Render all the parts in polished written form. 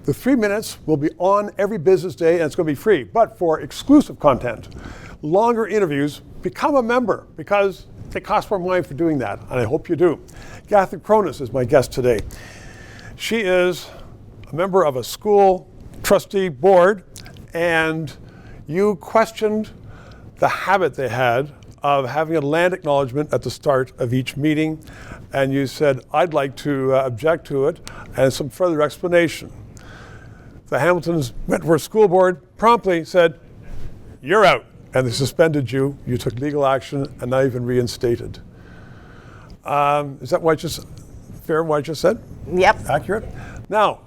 The 3 minutes will be on every business day and it's going to be free. But for exclusive content, longer interviews, become a member because they cost more money for doing that. And I hope you do. Catherine Kronas is my guest today. She is a member of a school trustee board, and you questioned the habit they had of having a land acknowledgement at the start of each meeting, and you said, I'd like to object to it, and some further explanation. The Hamilton's Wentworth School Board promptly said, you're out, and they suspended you. You took legal action, and now you've been reinstated. Is that what I just, fair what I just said? Yep. Accurate? Now,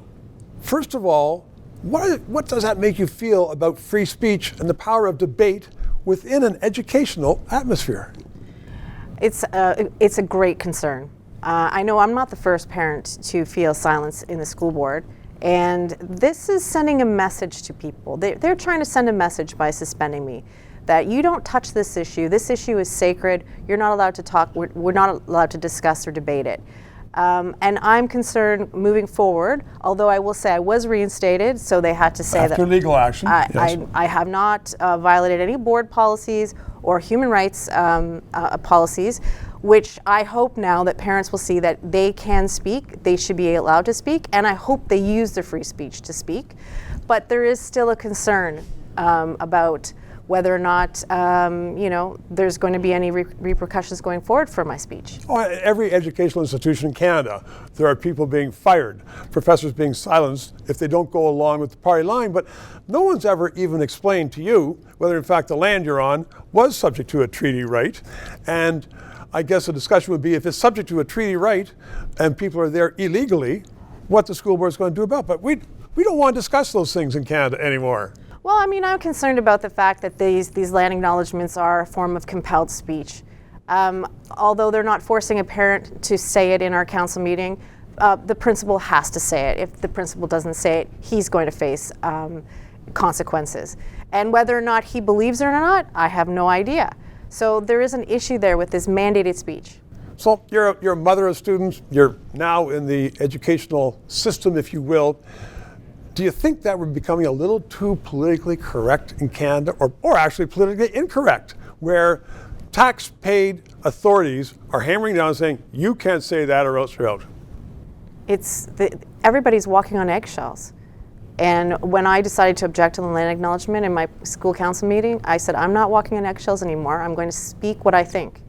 first of all, what does that make you feel about free speech and the power of debate within an educational atmosphere? It's a great concern. I know I'm not the first parent to feel silence in the school board, and this is sending a message to people. They're trying to send a message by suspending me that you don't touch this issue. This issue is sacred. You're not allowed to talk. We're not allowed to discuss or debate it. And I'm concerned moving forward, although I will say I was reinstated, so they had to say after that legal action. I have not violated any board policies or human rights policies, which I hope now that parents will see that they can speak, they should be allowed to speak, and I hope they use their free speech to speak. But there is still a concern about whether or not there's going to be any repercussions going forward for my speech. Oh, every educational institution in Canada, there are people being fired, professors being silenced if they don't go along with the party line, but no one's ever even explained to you whether in fact the land you're on was subject to a treaty right. And I guess the discussion would be, if it's subject to a treaty right and people are there illegally, what the school board is going to do about it. But we don't want to discuss those things in Canada anymore. Well, I mean, I'm concerned about the fact that these land acknowledgements are a form of compelled speech. Although they're not forcing a parent to say it in our council meeting, the principal has to say it. If the principal doesn't say it, he's going to face consequences. And whether or not he believes it or not, I have no idea. So there is an issue there with this mandated speech. So you're a mother of students. You're now in the educational system, if you will. Do you think that we're becoming a little too politically correct in Canada, or actually politically incorrect, where tax-paid authorities are hammering down saying, you can't say that or else you're out? Everybody's walking on eggshells. And when I decided to object to the land acknowledgement in my school council meeting, I said, I'm not walking on eggshells anymore. I'm going to speak what I think.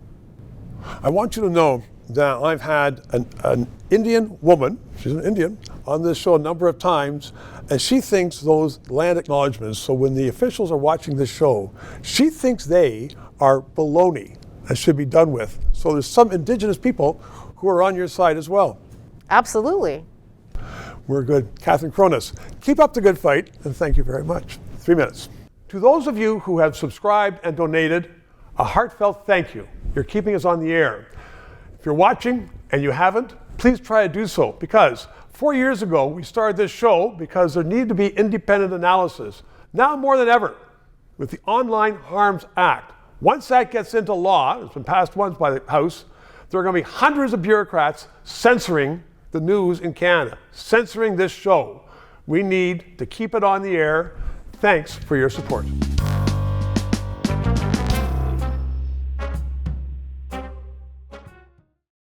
I want you to know that I've had an Indian woman, she's an Indian, on this show a number of times, and she thinks those land acknowledgements, so when the officials are watching this show, she thinks they are baloney and should be done with. So there's some Indigenous people who are on your side as well. Absolutely. We're good. Catherine Kronas, keep up the good fight, and thank you very much. 3 minutes. To those of you who have subscribed and donated, a heartfelt thank you. You're keeping us on the air. If you're watching and you haven't, please try to do so, because 4 years ago we started this show because there needed to be independent analysis. Now more than ever, with the Online Harms Act, once that gets into law, it's been passed once by the House, there are going to be hundreds of bureaucrats censoring the news in Canada, censoring this show. We need to keep it on the air. Thanks for your support.